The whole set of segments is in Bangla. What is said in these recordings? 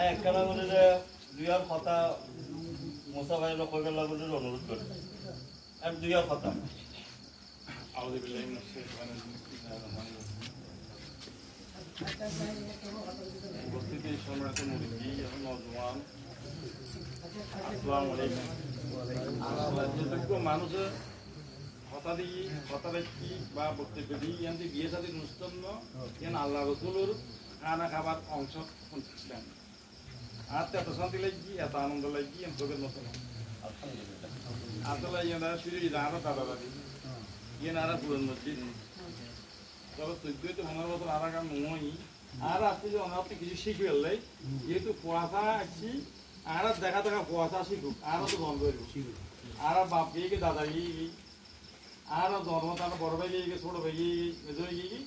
একখানা করে দুইয়ার কথা মুসা ভাইয়ের কইবেলা বলে অনুরোধ করি আর দুইয়ার কথা উপস্থিতি সম্রাট মুরব্বী এবং নওজওয়ান আসসালামু আলাইকুম মানুষের কথা দিয়ে কথা ব্যক্তি বা বক্তব্য দিয়ে ইয়ান বিয়ে সাথে অনুষ্ঠান ইয়ান আল্লাহ রসুলের খানা খাবার অংশ শুনছিলেন আর এত শান্তি লাগি এত আনন্দ লাগি এম তোদের মতো আসলে ইয়ারা শুরু আরো দাদা দাদি ইয়ান আরা পুরন মসজিদ তবে 14-15 বছর আরা গান নই আর আপনি যে অনাপনি কিছু শিখবে লাই যেহেতু কুয়াশা আছি আর দেখা দেখা কুয়াশা শিখুক আরও তো বন্ধ করব আর বাপ গিয়ে দাদা গিয়ে আর ধর্ম তার বড় ভাই গিয়ে ছোট ভাই গিয়ে মেজর গিয়ে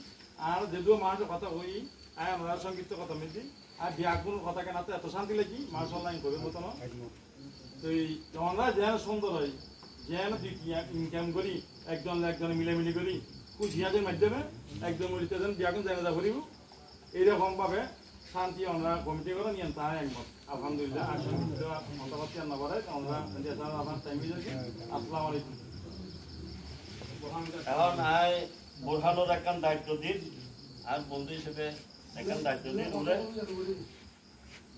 আর যেহেতু মানুষের কথা হই আর আমরা সঙ্গীত কথা মিলছি আর ব্যাগুন কথা কেন এত শান্তি লাগি মার্শাল্লাহ করবে মতো না তো আমরা যেন সুন্দর হয় যেন ইনকাম করি একজন মিলেমিলি করি খুশিয়াদের মাধ্যমে একদম যেন ব্যাগুন জানাজা করিব এইরকম ভাবে শান্তি আমরা কমিটি করে নিয়ে তাই একমত আলহামদুলিল্লাহ আসলে মতামত না করে আমরা আপনার টাইম আসসালামু আলাইকুম এখন আয় বোরহানোর একখান দায়িত্ব দিন আর বন্ধু হিসেবে একখান দায়িত্ব দিন ওরে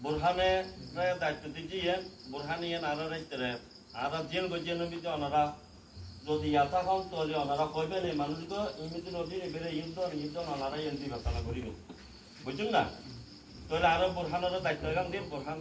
বোরহানে দায়িত্ব দিচ্ছি বোরহান ইয়েন আর রাইতে আর জেন গজিয়ে নবীতে ওনারা যদি ইয়াতা হন তাহলে ওনারা কইবেন এই মানুষকে ইমিতি নদী এবারে ইউদ্ধ ওনারা ইয়েন দিবে তালা করিব বুঝছেন না তাহলে আরো বোরহানের দায়িত্ব এখান দিন বোরহান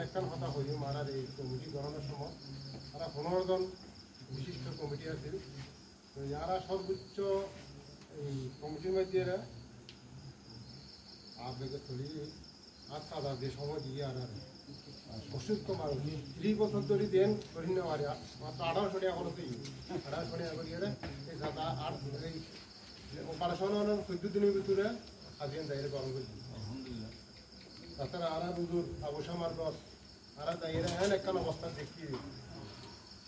একটা কথা হইল মারার এই কমিটি গঠনের সময় তারা 15 জন বিশিষ্ট কমিটি আছে তো যারা সর্বোচ্চ এই কমিটির মধ্যে আবেগে তৈরি আর সাদা যে সময় দিয়ে আর অসুস্থ মানুষ 30 বছর ধরে দেন করি না আর মাত্র 1800 টাকা করে দিই 1800 টাকা করে এই সাদা 8 এই অপারেশন 14 দিনের ভিতরে আজিয়ান দাইরে গরম করে আলহামদুলিল্লাহ তাছাড়া আর বুজুর আবসা মার্গত আর দাইরে এন একটা অবস্থা দেখি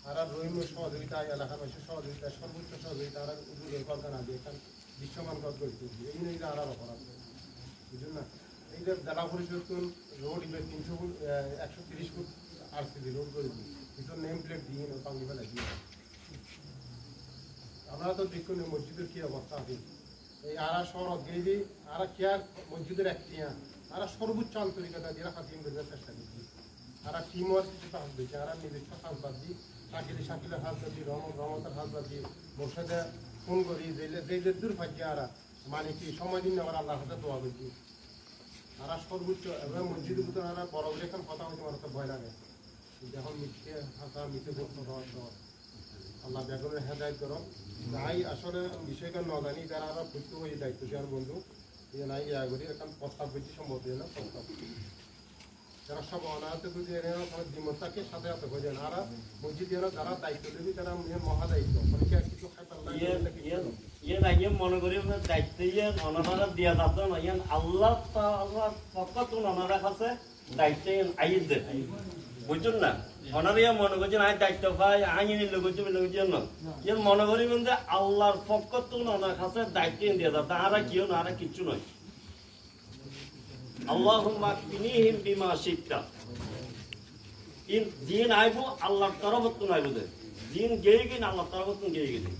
আর রহিম সহযোগিতা এলাকাবাসীর সহযোগিতা সর্বোচ্চ সহযোগিতা আর উদ্যোগের কল্পনা দিয়ে এখান বিশ্বমান কাজ করতে এই নিয়ে আর অপরাধ বুঝুন না এই যে জেলা পরিষদ রোড 130 ফুট আরসিবি রোড করে দিই ভিতর নেম প্লেট দিয়ে পাঙ্গি ফেলা দিয়ে আপনারা তো দেখুন মসজিদের কি অবস্থা আছে এই আর শহর গেলি আর কেয়ার মসজিদের একটিয়া আর সর্বোচ্চ আন্তরিকতা দিয়ে খাতিম করার চেষ্টা করছি আর টিম ওয়ার্ক কিছু কাজ দিচ্ছে আর নিজস্ব কাজ বাদ দিই শাকিলের হাত বাদ দিই রহমতের হাত বাদ দিই মোর্শেদে ফোন করি যে দূর ফাঁকি আর মানে কি সময় দিন আবার আল্লাহর হাতে দোয়া করছি আর সর্বোচ্চ এবার মসজিদের ভিতরে আর বড় বড় এখন কথা হচ্ছে আমার তো ভয় লাগে যখন মিথ্যে হাতা মিথ্যে করতে হওয়ার আল্লাহ ব্যাকরণের হেদায়ত করো তাই আসলে বিষয়টা ন জানি তারা আরো ভর্তি হয়ে দায়িত্ব দেওয়ার বন্ধু নাই ইয়া করি এখন প্রস্তাব করছি সম্ভব না প্রস্তাব যারা সব অনাহত যদি দ্বিমত থাকে সাথে হাতে হয়ে যায় আর মসজিদ যারা দায়িত্ব দেবে তারা মহা দায়িত্ব অনেকে কিছু মনে করি দায়িত্ব অনারা দিয়া যাত না আল্লাহ পক্ষ ওনারা কাছে দায়িত্ব আইন দে বুঝছেন না অনারিয়া মনে করছেন আই দায়িত্ব পাই আইন জন্য ইয়ে মনে করি যে আল্লাহর পক্ষ ওনার কাছে দায়িত্ব দিয়া যাত আর কিও না আর কিচ্ছু নয় আল্লাহুম্মা কফিনিহিম বিমা শি'তা দিন আইব আল্লাহর তরফত কোন আইব দে দিন গেই গেই আল্লাহর তরফত কোন গেই গেই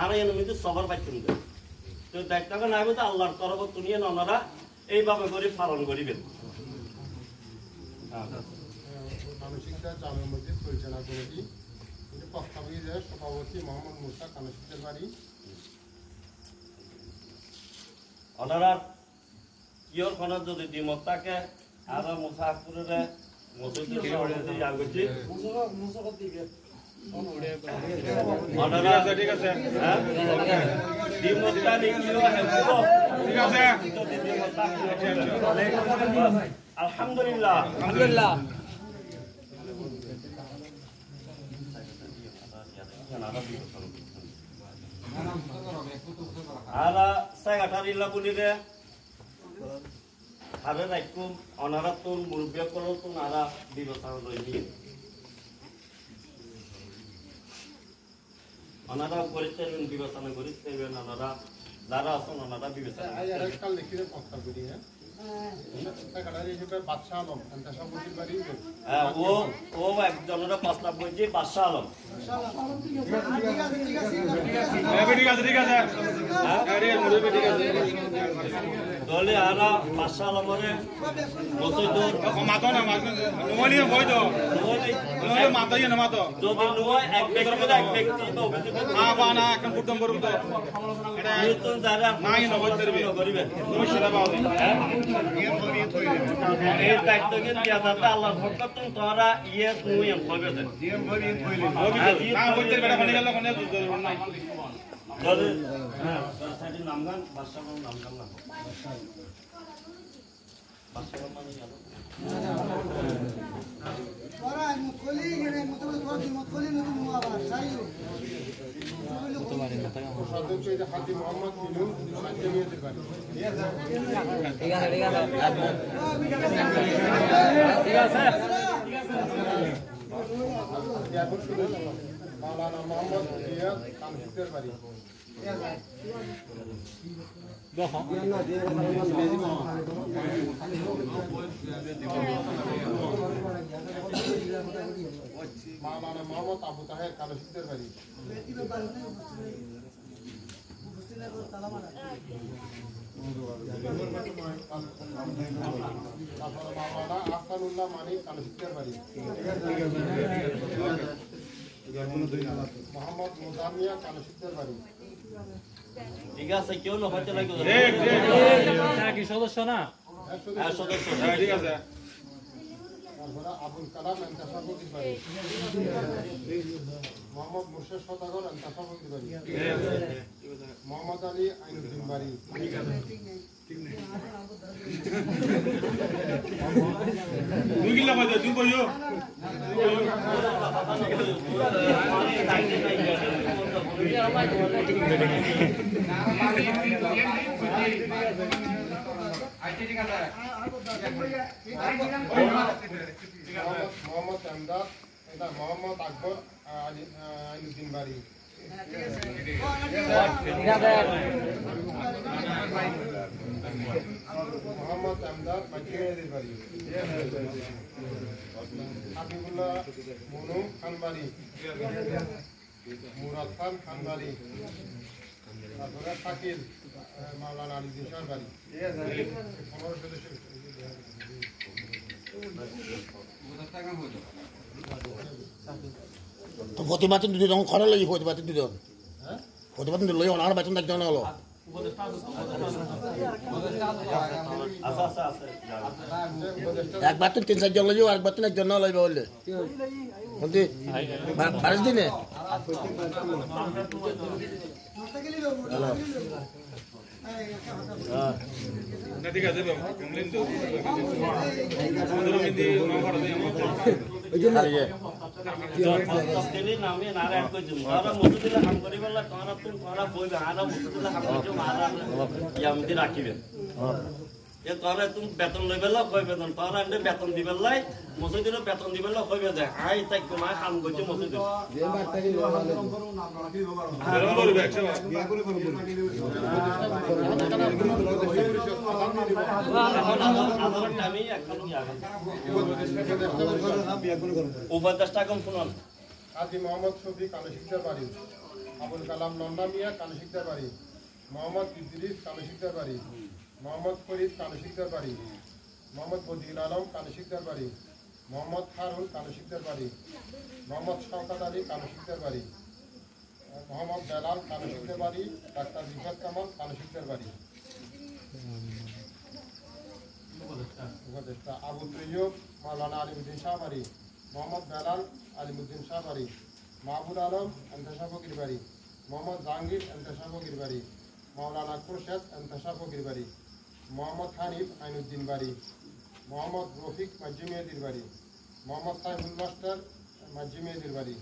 আর এর মধ্যে সবার পাইতেন দে তো দায়িত্বটা নাইব তো আল্লাহর তরফত নিয়ে ওনারা এইভাবে করে পালন করিবেন মানসিকতা জামে মসজিদ পরিচালনা কমিটি প্রস্তাবিত সভাপতি মোহাম্মদ মুসা কানসিকদের বাড়ি ওনারা কিয়র কোন যদি দ্বিমত থাকে আর মুসাফিরের মসজিদের সভাপতি আগে ওনারা ঠিক আছে হ্যাঁ ডিমটা লিখিও হেলবো ঠিক আছে আলহামদুলিল্লাহ আলহামদুলিল্লাহ আলা সাইগাটারিল্লা বুলিরে হারে রাইকুম অনারা তুন মুরব্বিয়া করো তুন আরা বিবেচনা লইনি অনারা করিতে বিবেচনা করিতে অনারা যারা আছেন অনারা বিবেচনা কাল লিখিতে কথা বলি হ্যাঁ সাইগাটারি হিসেবে বাদশা আলম এন্তাসা বুঝি পারি ও একজনের প্রস্তাব বলছি বাদশা আলম দলে আরা বাদশা আলমরে মসজিদুর মাতো না নমলি বই তো নমলি মাতাই না মাতো যদি নয় এক ব্যক্তি তো না এখন প্রথম করুন তো এটা নতুন যারা নাই না বই করবে করিবেন তুমি সেটা পাও এই দায়িত্ব কিন্তু দাদা আল্লাহর পক্ষ থেকে তোরা তুই হবে দেন না বই করবে এটা মানে গেল কোনে নাই দলে হ্যাঁ সাইডে নামগান বাদশা আলম নামগান না বাদশা আলম মানে গেল Orang mukuli gini, mukuli nunggu mau apa? Sayu. সদস্য এই যে হাজি মোহাম্মদ মিলন সাজ্জামিয়াতের বাড়ি মাওলানা মোহাম্মদ রিয়াদ কামসিদের বাড়ি মাওলানা মোহাম্মদ আবু তাহের কামসিদের বাড়ি তারপরে মাওলানা আহসানুল্লাহ মানিক কামসিদের বাড়ি মোহাম্মদ মুজামিয়া কামসিদের বাড়ি ঠিক আছে কেউ না হয়তো লাগবে কি সদস্য না হ্যাঁ সদস্য ঠিক আছে তারপরে আবুল কালাম এন্তাসাফির বাড়ি মোহাম্মদ মুর্শেদ সদাগর এন্তাসাফির বাড়ি মোহাম্মদ আলী আইনুদ্দিন বাড়ি দুই কিলো কই দুই কইও মোহাম্মদ এমদাদ এটা মোহাম্মদ আকবর আইনুদ্দিন বাড়ি মোহাম্মদ এমদাদ মাইকিনের বাড়ি হাবিবুল্লাহ মনু খান বাড়ি মুরাদ খান খান বাড়ি তারপরে শাকিল মাওলানা আলী দিশার বাড়ি 15 সদস্য প্রতিবাদ দুজন খরা লাগি প্রতিবাদ দুজন প্রতিবাদ লই ওনার বেতন একজন হলো একবার তো 3-4 জন লইও আরেকবার তো একজন লইবে বললে কোনটি 12 দিনে ঠিক আছে কমলেন তো 15 মিনিট নম্বর দিয়ে দিলি নামে না অ্যাড করে দিন তারা মসজিদে কাম করিবেলা তোরা তুমি তোরা বইবে আরা মসজিদে কাম করছো মারা ইয়ামতি রাখিবে এ তোরা তুমি বেতন লইবেলা কই বেতন তোরা এন্ড বেতন দিবেলাই মসজিদে বেতন দিবেলা কইবে যে আই তাই তোমা কাম করছো মসজিদে যে বারটা কি নম্বর ব্যাকছে আদালত আমি এখন উপদেষ্টা কম শুনুন হাজি মোহাম্মদ শফি কালশিকদার বাড়ি আবুল কালাম নন্দা মিয়া কালশিকদার বাড়ি মোহাম্মদ ইদ্রিস কালশিকদার বাড়ি মোহাম্মদ ফরিদ কালশিকদার বাড়ি মোহাম্মদ বদিউল আলম কালশিকদার বাড়ি মোহাম্মদ হারুন কালশিকদার বাড়ি মোহাম্মদ শওকত আলী কালশিকদার বাড়ি মোহাম্মদ বেলাল কালশিকদার বাড়ি ডাক্তার রিফাত কামাল কালশিকদার বাড়ি উপদেষ্টা আবু তৈয়ব মাওলানা আলিমুদ্দিন শাহ বাড়ি মোহাম্মদ বেলাল আলিমুদ্দিন শাহ বাড়ি মাহবুব আলম এন্তাসা ফকির বাড়ি, মোহাম্মদ জাহাঙ্গীর এন্তাসা ফকির বাড়ি, মাওলানা খোরশেদ এন্তাসা ফকির বাড়ি, মোহাম্মদ হানিফ আইনুদ্দিন বাড়ি, মোহাম্মদ রফিক মাজ্জি মেহেদির বাড়ি, মোহাম্মদ সাইফুল মাস্টার মাজ্জি মেহেদির বাড়ি,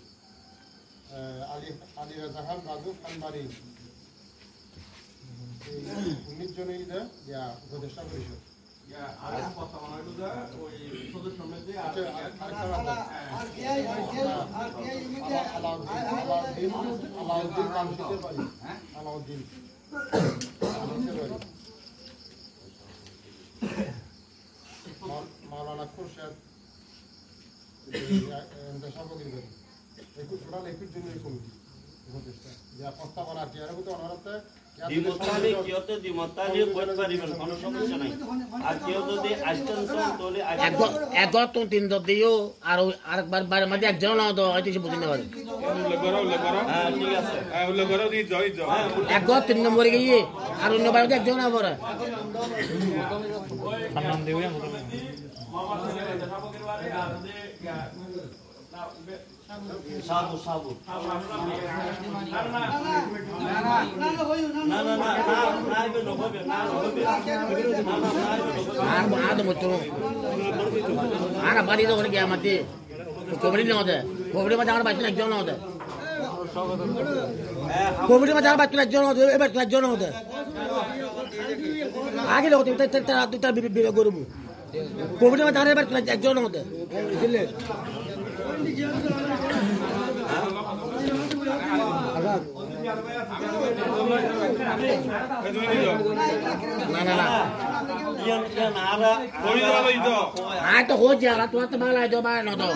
আলী রাজা খান রাজু খান বাড়ি। 19 জনের উপদেষ্টা পরিষদ। আলাউদ্দিন মাওলানা খোরশেদ সামগ্রী বাড়ি। টোটাল 21 জনের কমিটি উপদেষ্টা যা প্রস্তাবনা আছে এর মধ্যে অনারতে দিমতালি কিয়তে দিমতালি কইতে পারিবেন কোনো সমস্যা নাই। আর কেউ যদি আসতেন তাহলে একবার তো তিন দর দিও আর আরেকবার বাইরে মধ্যে একজন না তো হয়তো সে বুঝে না পারে। হ্যাঁ ঠিক আছে, একবার 3 নম্বরে গিয়ে আর অন্য বাইরে একজন না পারে। সম্মান দেবে সাবু সাবু আর বাড়ি তো ওখানে গিয়ে আমাদের কোভিড না হতে কোভিডের মধ্যে আমার বাচ্চা একজন না হতে কোভিডের মধ্যে আমার বাচ্চা একজন হতে এবার একজন হতে আগে লোক তার বিবেক করবো কোভিডের মধ্যে আমার বাচ্চা একজন হতে না না না আয় তো हो जा रहा तू तो बाला जो बाय न तो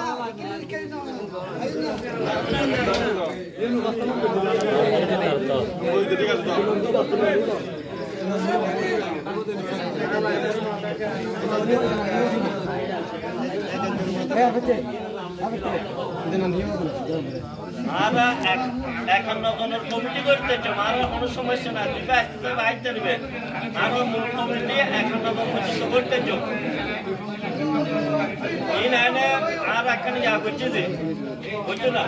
মারা 51 জনের কমিটি করতেছে, মারা কোনো সমস্যা না, দিবে আসতে বাইতে দিবে। আরো মূল কমিটি 51 জন পর্যন্ত করতেছে। এই না আর এখানে যা করছে যে বুঝছো না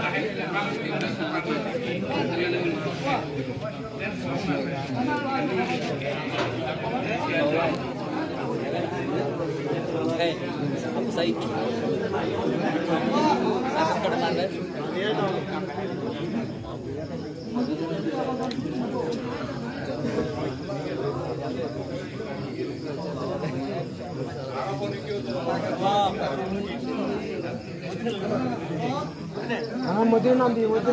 আমার মধ্যে নাম দিয়ে মধ্যে